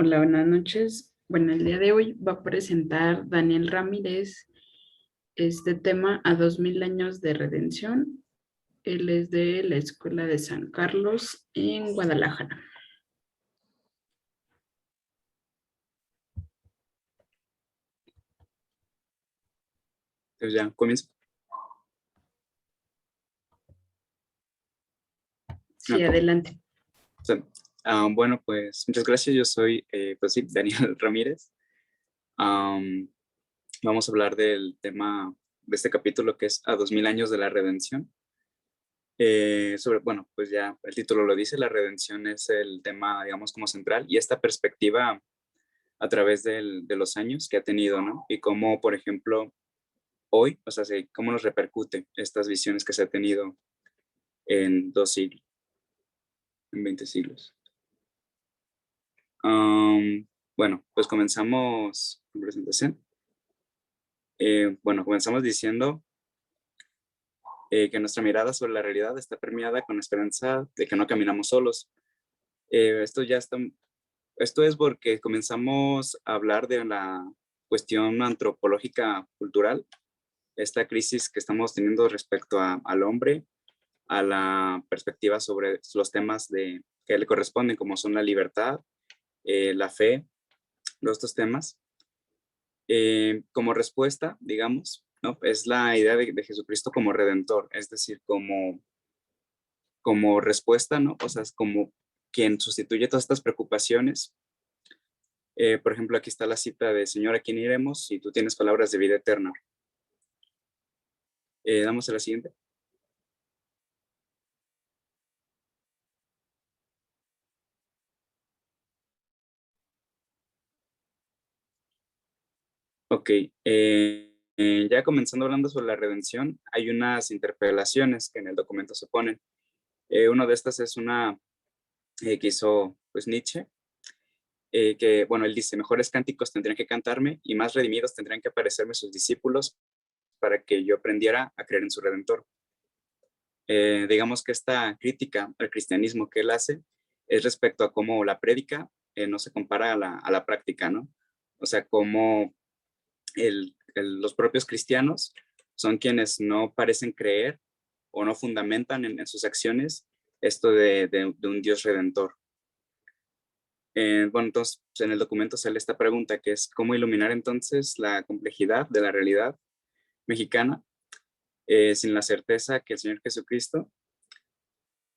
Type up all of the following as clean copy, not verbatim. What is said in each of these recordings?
Hola, buenas noches. Bueno, el día de hoy va a presentar Daniel Ramírez este tema a 2000 años de redención. Él es de la Escuela de San Carlos en Guadalajara. Entonces ya comienzo. Sí, adelante. O sea, bueno, pues muchas gracias. Yo soy, pues sí, Daniel Ramírez. Am, Vamos a hablar del tema de este capítulo que es a 2000 años de la redención. Bueno, pues ya el título lo dice, la redención es el tema, digamos, como central y esta perspectiva a través de los años que ha tenido, ¿no? Y cómo, por ejemplo, hoy, o sea, cómo nos repercute estas visiones que se ha tenido en 2 siglos, en 20 siglos. Bueno, pues comenzamos con presentación. Bueno, comenzamos diciendo que nuestra mirada sobre la realidad está permeada con la esperanza de que no caminamos solos. Esto ya está, esto es porque comenzamos a hablar de la cuestión antropológica cultural, esta crisis que estamos teniendo respecto al hombre, a la perspectiva sobre los temas que le corresponden, como son la libertad, la fe, todos estos temas. Como respuesta, digamos, ¿no? Es la idea de Jesucristo como redentor, es decir, como respuesta, ¿no? O sea, es como quien sustituye todas estas preocupaciones. Por ejemplo, aquí está la cita de Señor, ¿a quién iremos? Si tú tienes palabras de vida eterna. Damos a la siguiente. Ok, ya comenzando hablando sobre la redención, hay unas interpelaciones que en el documento se ponen. Una de estas es una que hizo pues Nietzsche, que, bueno, él dice, mejores cánticos tendrían que cantarme y más redimidos tendrían que aparecerme sus discípulos para que yo aprendiera a creer en su Redentor. Digamos que esta crítica al cristianismo que él hace es respecto a cómo la prédica no se compara a la práctica, ¿no? O sea, cómo los propios cristianos son quienes no parecen creer o no fundamentan en sus acciones esto de un Dios redentor. Bueno, entonces en el documento sale esta pregunta que es cómo iluminar entonces la complejidad de la realidad mexicana sin la certeza que el Señor Jesucristo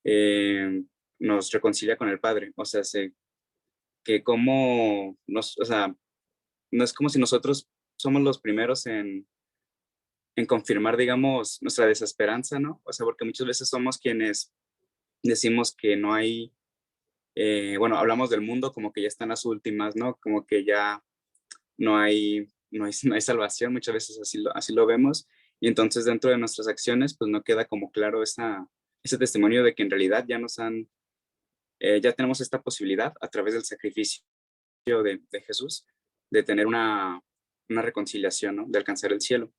eh, nos reconcilia con el Padre. O sea, que como o sea, no es como si nosotros somos los primeros en confirmar, digamos, nuestra desesperanza, ¿no? O sea, porque muchas veces somos quienes decimos que no hay, bueno, hablamos del mundo como que ya están las últimas, ¿no? Como que ya no hay salvación, muchas veces así lo vemos, y entonces dentro de nuestras acciones, pues no queda como claro ese testimonio de que en realidad ya tenemos esta posibilidad a través del sacrificio de Jesús, de tener una reconciliación, ¿no? De alcanzar el cielo.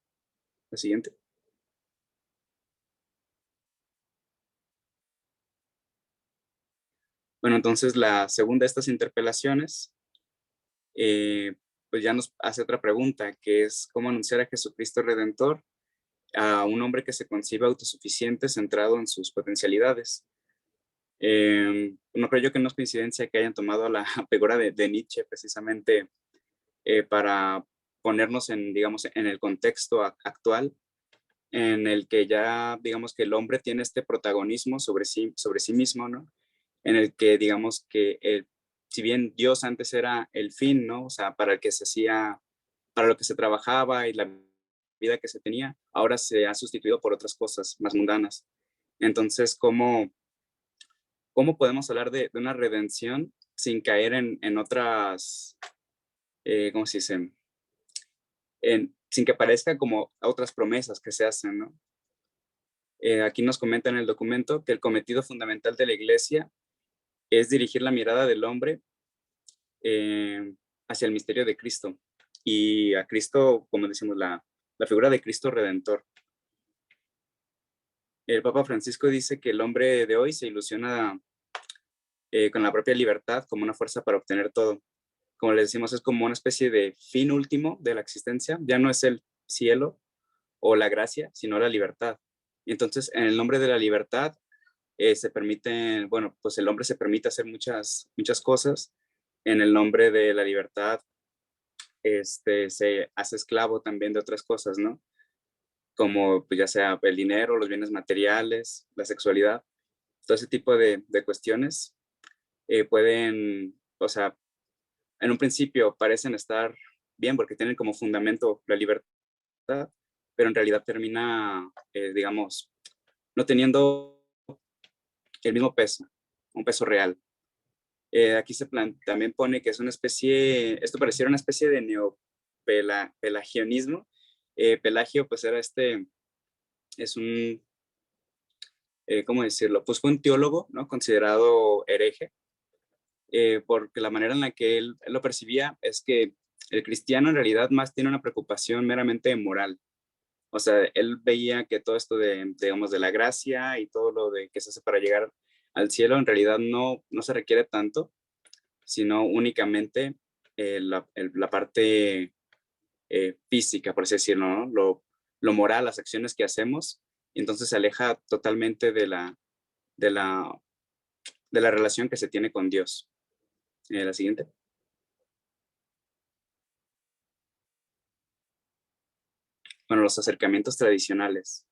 La siguiente. Bueno, entonces la segunda de estas interpelaciones, pues ya nos hace otra pregunta, que es cómo anunciar a Jesucristo Redentor a un hombre que se concibe autosuficiente, centrado en sus potencialidades. No creo yo que no es coincidencia que hayan tomado la figura de Nietzsche precisamente para ponernos digamos, en el contexto actual en el que ya, digamos, que el hombre tiene este protagonismo sobre sí mismo, ¿no? En el que, digamos, si bien Dios antes era el fin, ¿no? O sea, para el que se hacía, para lo que se trabajaba y la vida que se tenía, ahora se ha sustituido por otras cosas más mundanas. Entonces, ¿cómo podemos hablar de una redención sin caer en otras, ¿cómo se dice? Sin que parezca como a otras promesas que se hacen, ¿no? Aquí nos comenta en el documento que el cometido fundamental de la iglesia es dirigir la mirada del hombre eh, hacia el misterio de Cristo y a Cristo, como decimos, la figura de Cristo Redentor. El Papa Francisco dice que el hombre de hoy se ilusiona con la propia libertad como una fuerza para obtener todo. como les decimos, es como una especie de fin último de la existencia. Ya no es el cielo o la gracia, sino la libertad. Y entonces, en el nombre de la libertad, se permite, bueno, pues el hombre se permite hacer muchas cosas. En el nombre de la libertad, se hace esclavo también de otras cosas, ¿no? Como pues ya sea el dinero, los bienes materiales, la sexualidad, todo ese tipo de cuestiones pueden, o sea, en un principio parecen estar bien porque tienen como fundamento la libertad, pero en realidad termina, digamos, no teniendo el mismo peso, un peso real. Aquí también pone que es una especie, esto pareciera una especie de neopelagianismo. Pelagio, pues era es un, ¿cómo decirlo? Pues fue un teólogo, ¿no? Considerado hereje, porque la manera en la que él lo percibía es que el cristiano en realidad más tiene una preocupación meramente moral. O sea, él veía que todo esto digamos, de la gracia y todo lo de que se hace para llegar al cielo en realidad no se requiere tanto, sino únicamente la parte física, por así decirlo, ¿no? Lo moral, las acciones que hacemos, y entonces se aleja totalmente de la, de la relación que se tiene con Dios. La siguiente. Bueno, los acercamientos tradicionales.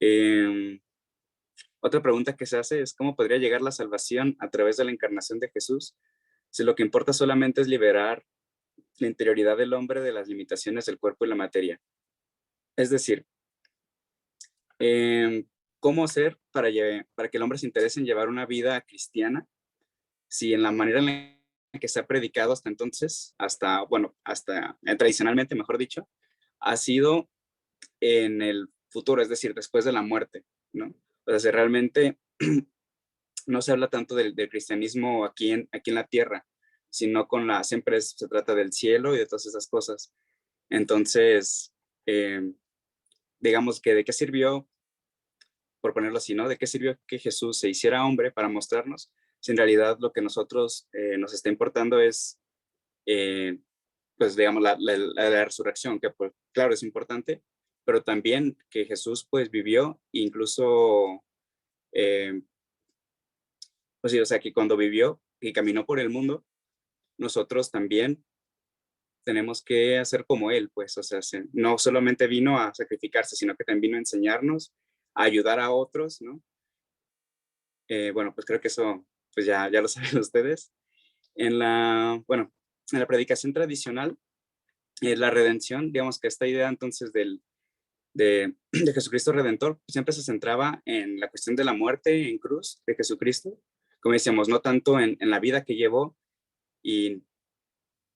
Em, Otra pregunta que se hace es cómo podría llegar la salvación a través de la encarnación de Jesús, si lo que importa solamente es liberar la interioridad del hombre de las limitaciones del cuerpo y la materia. Es decir, ¿cómo hacer para que el hombre se interese en llevar una vida cristiana si en la manera en la que se ha predicado hasta entonces, tradicionalmente, mejor dicho, ha sido en el futuro, es decir, después de la muerte, ¿no? O sea, si realmente no se habla tanto del cristianismo aquí en la tierra, sino siempre se trata del cielo y de todas esas cosas. Entonces, eh, digamos que de qué sirvió, por ponerlo así, ¿no? ¿De qué sirvió que Jesús se hiciera hombre para mostrarnos si en realidad lo que nosotros nos está importando es, eh, pues digamos, la resurrección, que pues claro es importante, pero también que Jesús pues vivió, incluso, eh, pues sí, o sea, que cuando vivió y caminó por el mundo, nosotros también tenemos que hacer como Él, pues, o sea, no solamente vino a sacrificarse, sino que también vino a enseñarnos, a ayudar a otros, ¿no? Bueno, pues creo que eso, pues ya lo saben ustedes. Bueno, en la predicación tradicional, la redención, digamos que esta idea entonces de Jesucristo Redentor siempre se centraba en la cuestión de la muerte en cruz de Jesucristo, como decíamos, no tanto en la vida que llevó y,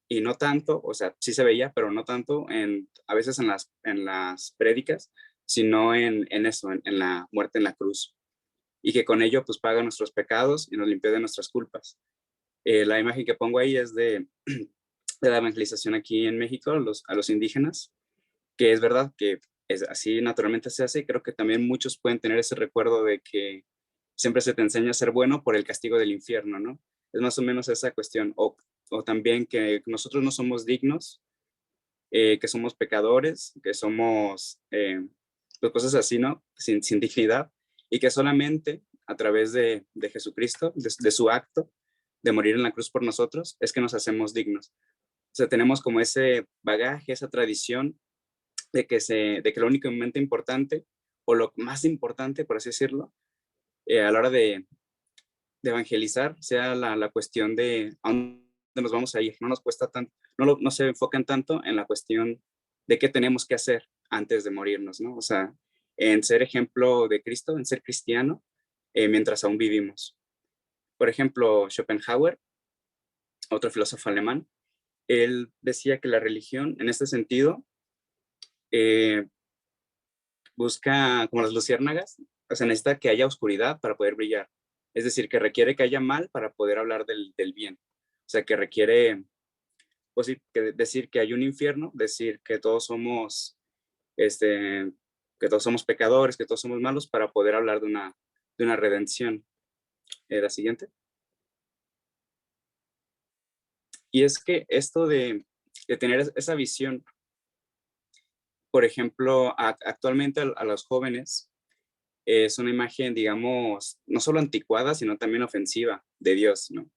y no tanto, o sea, sí se veía, pero no tanto a veces en las prédicas, sino en eso, en la muerte en la cruz, y que con ello pues paga nuestros pecados y nos limpió de nuestras culpas. La imagen que pongo ahí es de la evangelización aquí en México a los indígenas, que es verdad que así naturalmente se hace, y creo que también muchos pueden tener ese recuerdo de que siempre se te enseña a ser bueno por el castigo del infierno, ¿no? Es más o menos esa cuestión, o también que nosotros no somos dignos, que somos pecadores, que somos, pues cosas así, ¿no? Sin dignidad, y que solamente a través de Jesucristo, de su acto, de morir en la cruz por nosotros, es que nos hacemos dignos. O sea, tenemos como ese bagaje, esa tradición de que lo únicamente importante, o lo más importante, por así decirlo, a la hora de evangelizar, sea la cuestión de a dónde nos vamos a ir. No nos cuesta tanto, no se enfocan tanto en la cuestión de qué tenemos que hacer antes de morirnos, ¿no? O sea, en ser ejemplo de Cristo, en ser cristiano, mientras aún vivimos. Por ejemplo, Schopenhauer, otro filósofo alemán, él decía que la religión, en este sentido, eh, busca como las luciérnagas, o sea, necesita que haya oscuridad para poder brillar. Es decir, que requiere que haya mal para poder hablar del bien. O sea, que requiere, pues sí, decir que hay un infierno, decir este, que todos somos pecadores, que todos somos malos para poder hablar de una redención. La siguiente. Y es que esto de tener esa visión, por ejemplo, actualmente a los jóvenes, es una imagen, digamos, no solo anticuada, sino también ofensiva de Dios, ¿no?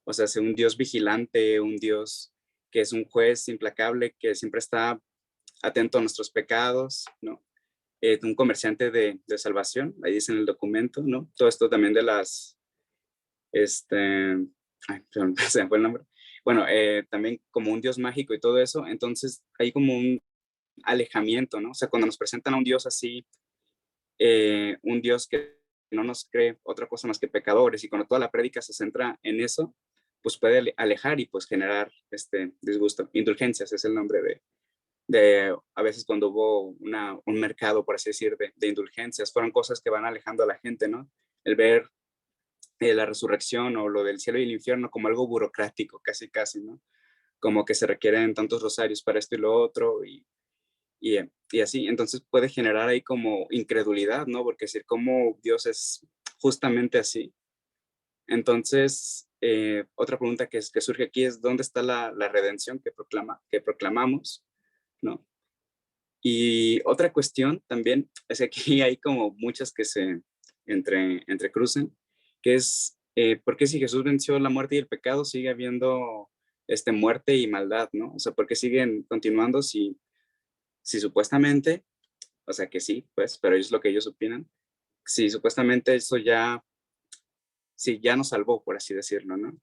O sea, es un Dios vigilante, un Dios que es un juez implacable, que siempre está atento a nuestros pecados, ¿no? Un comerciante de salvación, ahí dice en el documento, ¿no? Todo esto también de las, este, ay, perdón, se me fue el nombre. Bueno, también como un Dios mágico y todo eso, entonces hay como un alejamiento, ¿no? O sea, cuando nos presentan a un Dios así, un Dios que no nos cree otra cosa más que pecadores, y cuando toda la prédica se centra en eso, pues puede alejar y pues generar este disgusto. Indulgencias es el nombre de a veces cuando hubo un mercado, por así decir, de indulgencias, fueron cosas que van alejando a la gente, ¿no? El ver la resurrección o lo del cielo y el infierno como algo burocrático, casi, casi, ¿no? Como que se requieren tantos rosarios para esto y lo otro, y así, entonces puede generar ahí como incredulidad, ¿no? Porque decir cómo Dios es justamente así. Entonces, otra pregunta que surge aquí es, ¿dónde está la redención que proclamamos, ¿no? Y otra cuestión también es que aquí hay como muchas que se entrecruzan, que es, ¿por qué si Jesús venció la muerte y el pecado sigue habiendo muerte y maldad, ¿no? O sea, ¿por qué siguen continuando si supuestamente, o sea que sí, pues, pero es lo que ellos opinan, si supuestamente eso ya, sí, ya nos salvó, por así decirlo, ¿no?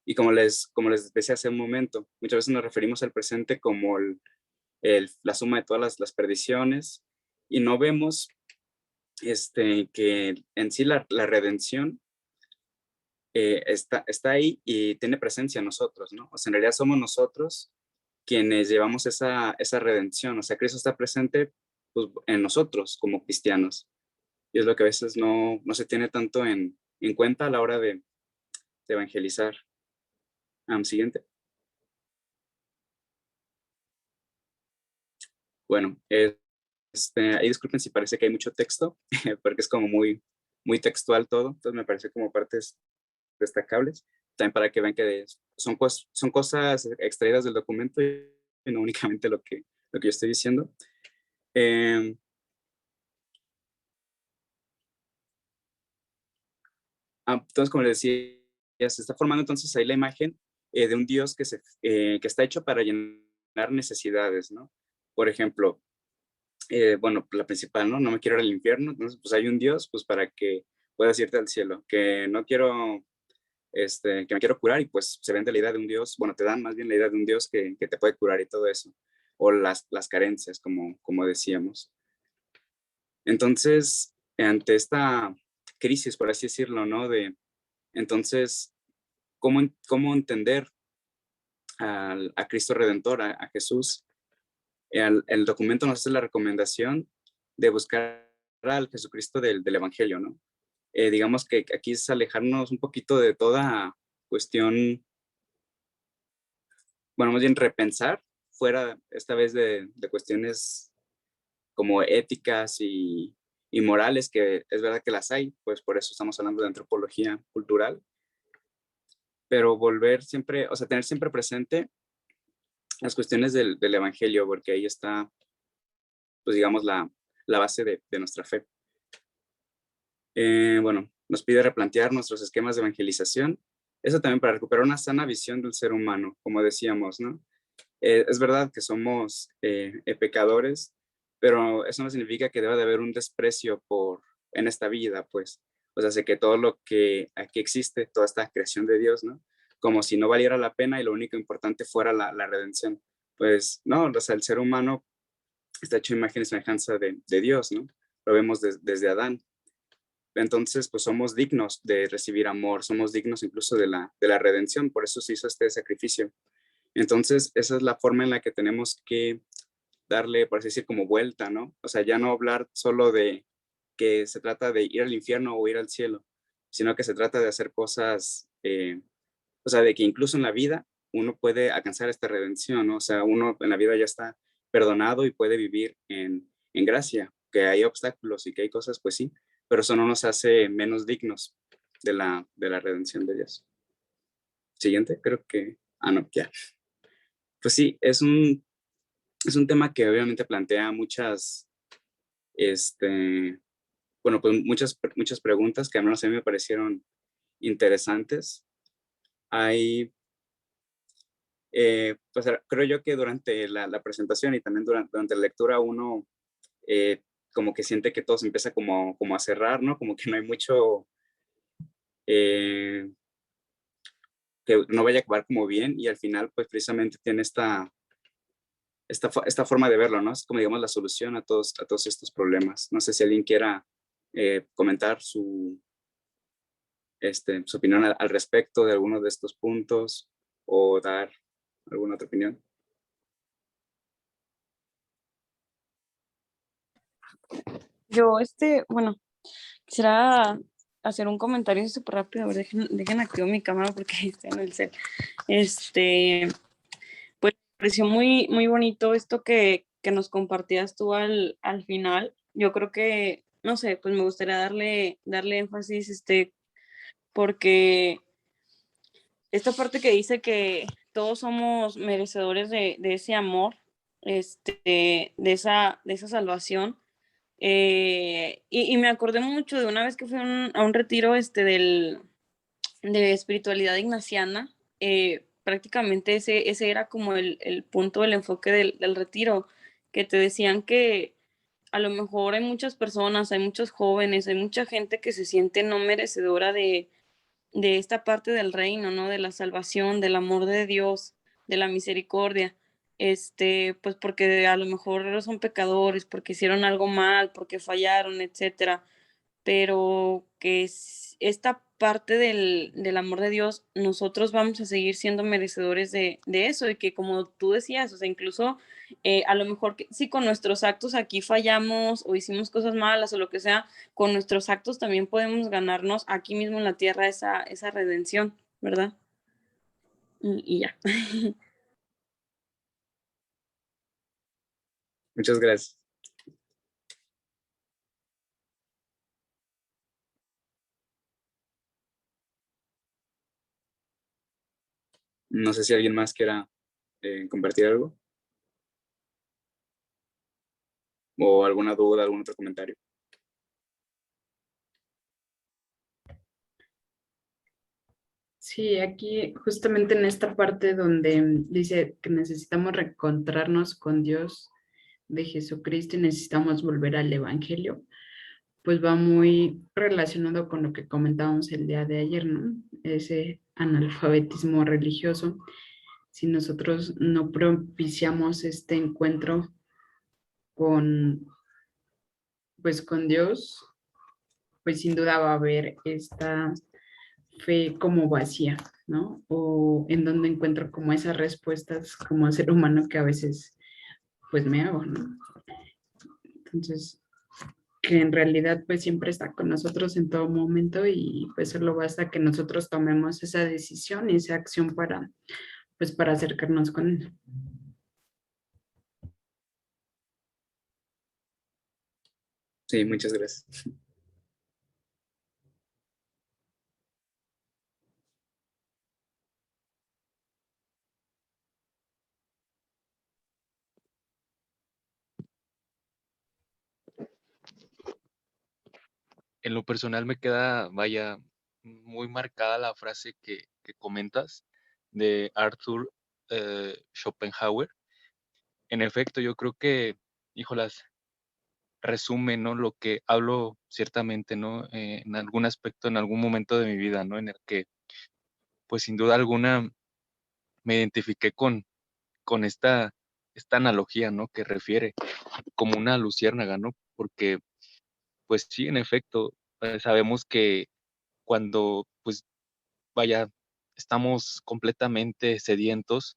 Y como les decía hace un momento, muchas veces nos referimos al presente como la suma de todas las perdiciones, y no vemos que en sí la redención está ahí y tiene presencia en nosotros, ¿no? O sea, en realidad somos nosotros quienes llevamos esa redención, o sea, Cristo está presente pues, en nosotros como cristianos, y es lo que a veces no se tiene tanto en cuenta a la hora de evangelizar. Siguiente. Bueno, ahí disculpen si parece que hay mucho texto, porque es como muy, muy textual todo, entonces me parece como partes destacables, también para que vean que son cosas extraídas del documento y no únicamente lo que yo estoy diciendo. Eh, entonces, como les decía, se está formando entonces ahí la imagen de un Dios que está hecho para llenar necesidades, ¿no? Por ejemplo, bueno, la principal, ¿no? No me quiero ir al infierno, entonces pues hay un Dios pues para que puedas irte al cielo, que no quiero, que me quiero curar y pues se vende la idea de un Dios, bueno, te dan más bien la idea de un Dios que te puede curar y todo eso, o las carencias, como decíamos. Entonces, ante esta crisis, por así decirlo, ¿no? Entonces, ¿cómo entender a Cristo Redentor, a Jesús? El documento nos hace la recomendación de buscar al Jesucristo del Evangelio, ¿no? Digamos que aquí es alejarnos un poquito de toda cuestión, bueno, más bien repensar fuera esta vez de cuestiones como éticas y morales, que es verdad que las hay, pues por eso estamos hablando de antropología cultural, pero volver siempre, o sea, tener siempre presente las cuestiones del Evangelio, porque ahí está, pues digamos, la base de nuestra fe. Bueno, nos pide replantear nuestros esquemas de evangelización, eso también para recuperar una sana visión del ser humano, como decíamos, ¿no? Es verdad que somos pecadores, pero eso no significa que deba de haber un desprecio en esta vida, pues. O sea, sé que todo lo que aquí existe, toda esta creación de Dios, ¿no? Como si no valiera la pena y lo único importante fuera la redención. Pues no, o sea, el ser humano está hecho imagen y semejanza de Dios, ¿no? Lo vemos desde Adán. Entonces, pues somos dignos de recibir amor, somos dignos incluso de la redención, por eso se hizo este sacrificio. Entonces, esa es la forma en la que tenemos que darle, por así decir, como vuelta, ¿no? O sea, ya no hablar solo de que se trata de ir al infierno o ir al cielo, sino que se trata de hacer cosas, o sea, de que incluso en la vida uno puede alcanzar esta redención, ¿no? O sea, uno en la vida ya está perdonado y puede vivir en gracia, que hay obstáculos y que hay cosas, pues sí, pero eso no nos hace menos dignos de la redención de Dios. Siguiente, creo que, No, ya. Pues sí, es un tema que obviamente plantea muchas, bueno, pues muchas preguntas que al menos a mí me parecieron interesantes. Hay, pues creo yo que durante la presentación y también durante la lectura uno eh, como que siente que todo se empieza como a cerrar, ¿no? Como que no hay mucho, eh, que no vaya a acabar como bien y al final pues precisamente tiene esta forma de verlo, ¿no? Es como digamos la solución a todos estos problemas. No sé si alguien quiera comentar su opinión al respecto de alguno de estos puntos o dar alguna otra opinión. Yo, bueno, quisiera hacer un comentario súper rápido. A ver, dejen activo mi cámara porque está en el cel. Pues me pareció muy, muy bonito esto que nos compartías tú al final. Yo creo que, no sé, pues me gustaría darle énfasis, porque esta parte que dice que todos somos merecedores de ese amor, de esa salvación. Y me acordé mucho de una vez que fui a un retiro de espiritualidad ignaciana. Prácticamente ese era como el punto, el enfoque del retiro, que te decían que a lo mejor hay muchas personas, hay muchos jóvenes, hay mucha gente que se siente no merecedora de esta parte del reino, ¿no? De la salvación, del amor de Dios, de la misericordia. Pues porque a lo mejor son pecadores, porque hicieron algo mal, porque fallaron, etcétera, pero que esta parte del amor de Dios, nosotros vamos a seguir siendo merecedores de eso, y que como tú decías, o sea, incluso a lo mejor que, si con nuestros actos aquí fallamos o hicimos cosas malas o lo que sea, con nuestros actos también podemos ganarnos aquí mismo en la tierra esa redención, ¿verdad? Y ya. Muchas gracias. No sé si alguien más quiera compartir algo o alguna duda, algún otro comentario. Sí, aquí justamente en esta parte donde dice que necesitamos reencontrarnos con Dios de Jesucristo y necesitamos volver al Evangelio, pues va muy relacionado con lo que comentábamos el día de ayer, ¿no? Ese analfabetismo religioso. Si nosotros no propiciamos este encuentro con, pues, con Dios, pues sin duda va a haber esta fe como vacía, ¿no? O en donde encuentro como esas respuestas como ser humano que a veces pues me hago, ¿no? Entonces, que en realidad pues siempre está con nosotros en todo momento y pues solo basta que nosotros tomemos esa decisión y esa acción para pues para acercarnos con él. Sí, muchas gracias. En lo personal me queda, vaya, muy marcada la frase que comentas de Arthur Schopenhauer. En efecto, yo creo que, híjolas, resume, ¿no? Lo que hablo ciertamente, ¿no? En algún aspecto, en algún momento de mi vida, ¿no? En el que, pues sin duda alguna, me identifiqué con esta analogía, ¿no? Que refiere como una luciérnaga, ¿no? Porque, pues sí, en efecto, sabemos que cuando, pues, vaya, estamos completamente sedientos,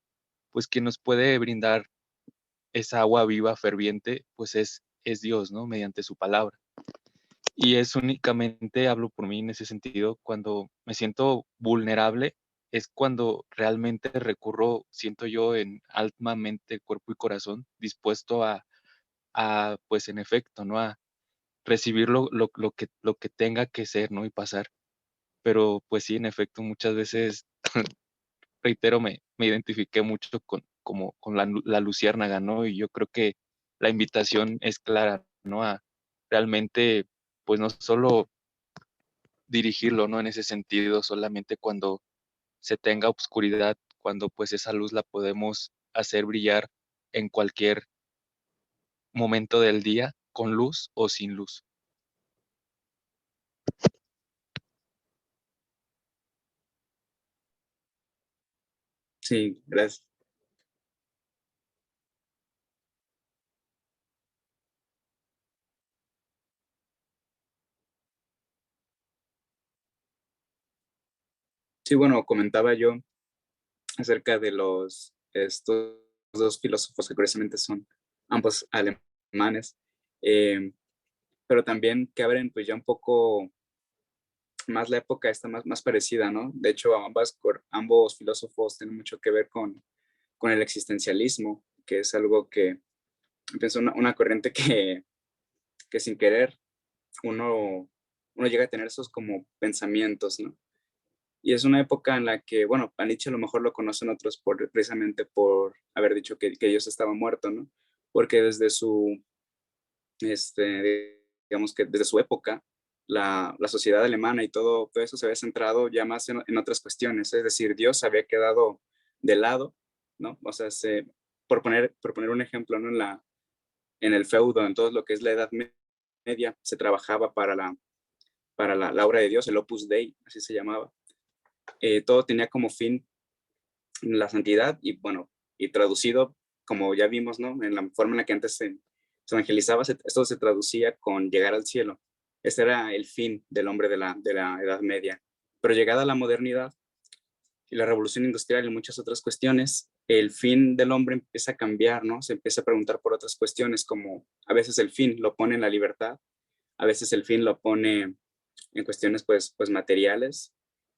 pues quien nos puede brindar esa agua viva, ferviente, pues es Dios, ¿no? Mediante su palabra. Y es únicamente, hablo por mí en ese sentido, cuando me siento vulnerable, es cuando realmente recurro, siento yo, en alma, mente, cuerpo y corazón, dispuesto pues en efecto, ¿no? A recibir lo que tenga que ser, ¿no? Y pasar. Pero pues sí, en efecto, muchas veces reitero, me identifiqué mucho con la luciérnaga, ¿no? Y yo creo que la invitación es clara, ¿no? A realmente, pues no solo dirigirlo, ¿no? En ese sentido, solamente cuando se tenga oscuridad, cuando pues esa luz la podemos hacer brillar en cualquier momento del día, con luz o sin luz. Sí, gracias. Sí, bueno, comentaba yo acerca de estos dos filósofos que curiosamente son ambos alemanes, eh, pero también que abren pues ya un poco más la época esta más parecida, ¿no? De hecho, ambos filósofos tienen mucho que ver con el existencialismo, que es algo que pienso una corriente que sin querer uno llega a tener esos como pensamientos, ¿no? Y es una época en la que, bueno, a Nietzsche a lo mejor lo conocen otros precisamente por haber dicho que Dios estaba muerto, ¿no? Porque desde digamos que desde su época, la sociedad alemana y todo eso se había centrado ya más en otras cuestiones, es decir, Dios había quedado de lado, ¿no? O sea, por poner un ejemplo, ¿no? En el feudo, en todo lo que es la Edad Media, se trabajaba para la obra de Dios, el Opus Dei, así se llamaba. Todo tenía como fin la santidad y bueno, y traducido, como ya vimos, ¿no? En la forma en la que antes se evangelizaba, esto se traducía con llegar al cielo. Ese era el fin del hombre de la Edad Media. Pero llegada la modernidad y la revolución industrial y muchas otras cuestiones, el fin del hombre empieza a cambiar, ¿no? Se empieza a preguntar por otras cuestiones, como a veces el fin lo pone en la libertad, a veces el fin lo pone en cuestiones pues materiales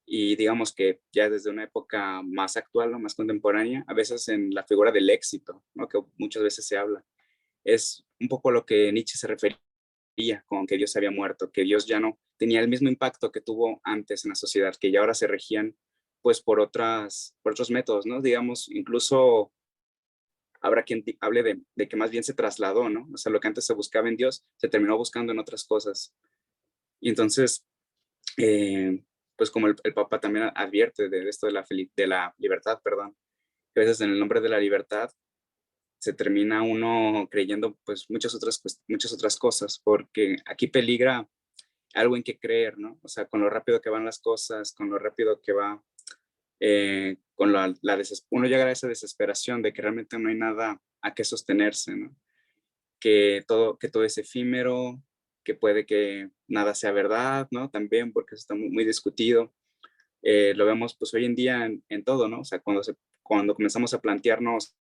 y digamos que ya desde una época más actual, ¿no? Más contemporánea, a veces en la figura del éxito, ¿no? Que muchas veces se habla. Es un poco lo que Nietzsche se refería con que Dios había muerto, que Dios ya no tenía el mismo impacto que tuvo antes en la sociedad, que ya ahora se regían pues por otros métodos, ¿no? Digamos, incluso habrá quien hable de que más bien se trasladó, ¿no? O sea, lo que antes se buscaba en Dios se terminó buscando en otras cosas. Y entonces, pues como el Papa también advierte de esto de la libertad, perdón, que a veces en el nombre de la libertad se termina uno creyendo pues muchas otras cosas, porque aquí peligra algo en que creer, ¿no? O sea, con lo rápido que van las cosas, con lo rápido que va, con uno llega a esa desesperación de que realmente no hay nada a qué sostenerse, ¿no? Que todo es efímero, que puede que nada sea verdad, ¿no? También porque eso está muy discutido. Lo vemos pues hoy en día en todo, ¿no? O sea, cuando comenzamos a plantearnos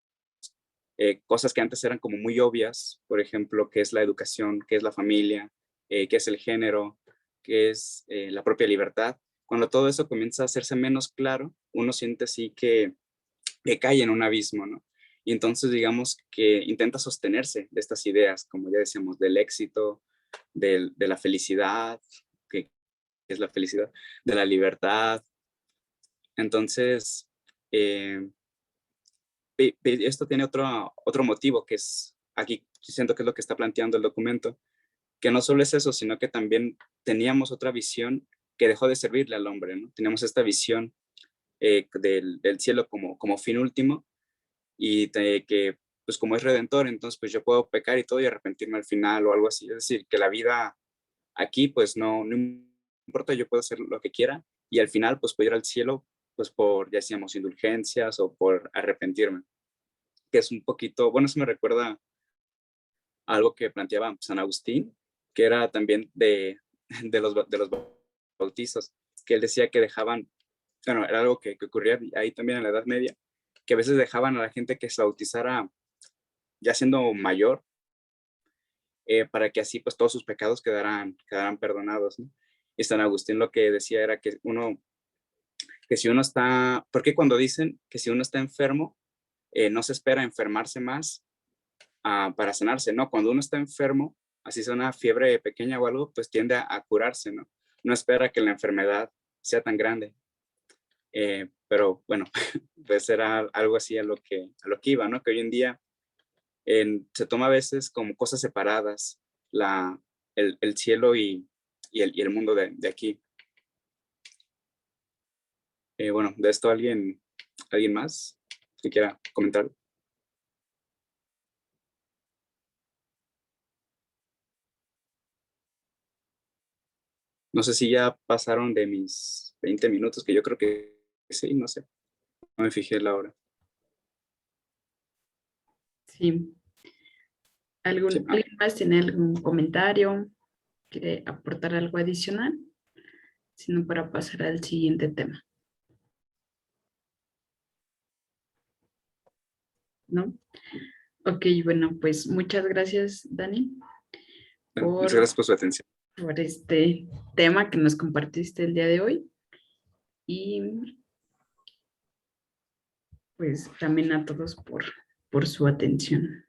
cosas que antes eran como muy obvias, por ejemplo, qué es la educación, qué es la familia, qué es el género, qué es la propia libertad. Cuando todo eso comienza a hacerse menos claro, uno siente así que cae en un abismo, ¿no? Y entonces digamos que intenta sostenerse de estas ideas, como ya decíamos, del éxito, de la felicidad, que es la felicidad, de la libertad. Entonces, eh, esto tiene otro motivo, que es aquí, siento que es lo que está planteando el documento, que no solo es eso, sino que también teníamos otra visión que dejó de servirle al hombre, ¿no? Teníamos esta visión del cielo como fin último y que pues como es redentor, entonces pues yo puedo pecar y todo y arrepentirme al final o algo así. Es decir, que la vida aquí pues no importa, yo puedo hacer lo que quiera y al final pues puedo ir al cielo pues por, ya decíamos, indulgencias o por arrepentirme, que es un poquito, bueno, eso me recuerda a algo que planteaba San Agustín, que era también de los bautizos, que él decía que dejaban, bueno, era algo que ocurría ahí también en la Edad Media, que a veces dejaban a la gente que se bautizara ya siendo mayor, para que así pues todos sus pecados quedaran perdonados, ¿no? Y San Agustín lo que decía era que si uno está, porque cuando dicen que si uno está enfermo, no se espera enfermarse más para sanarse, ¿no? Cuando uno está enfermo, así sea una fiebre pequeña o algo, pues tiende a curarse, ¿no? No espera que la enfermedad sea tan grande. Pero bueno, pues era algo así a lo que iba, ¿no? Que hoy en día se toma a veces como cosas separadas el cielo y el mundo de aquí. Bueno, de esto alguien más que quiera comentar. No sé si ya pasaron de mis 20 minutos, que yo creo que sí, no sé. No me fijé la hora. Sí. Sí, ¿Alguien más tiene algún comentario? ¿Quiere aportar algo adicional? Sino para pasar al siguiente tema. ¿No? Ok, bueno, pues muchas gracias, Dani, bueno, muchas gracias por su atención. por este tema que nos compartiste el día de hoy. Y pues también a todos por su atención.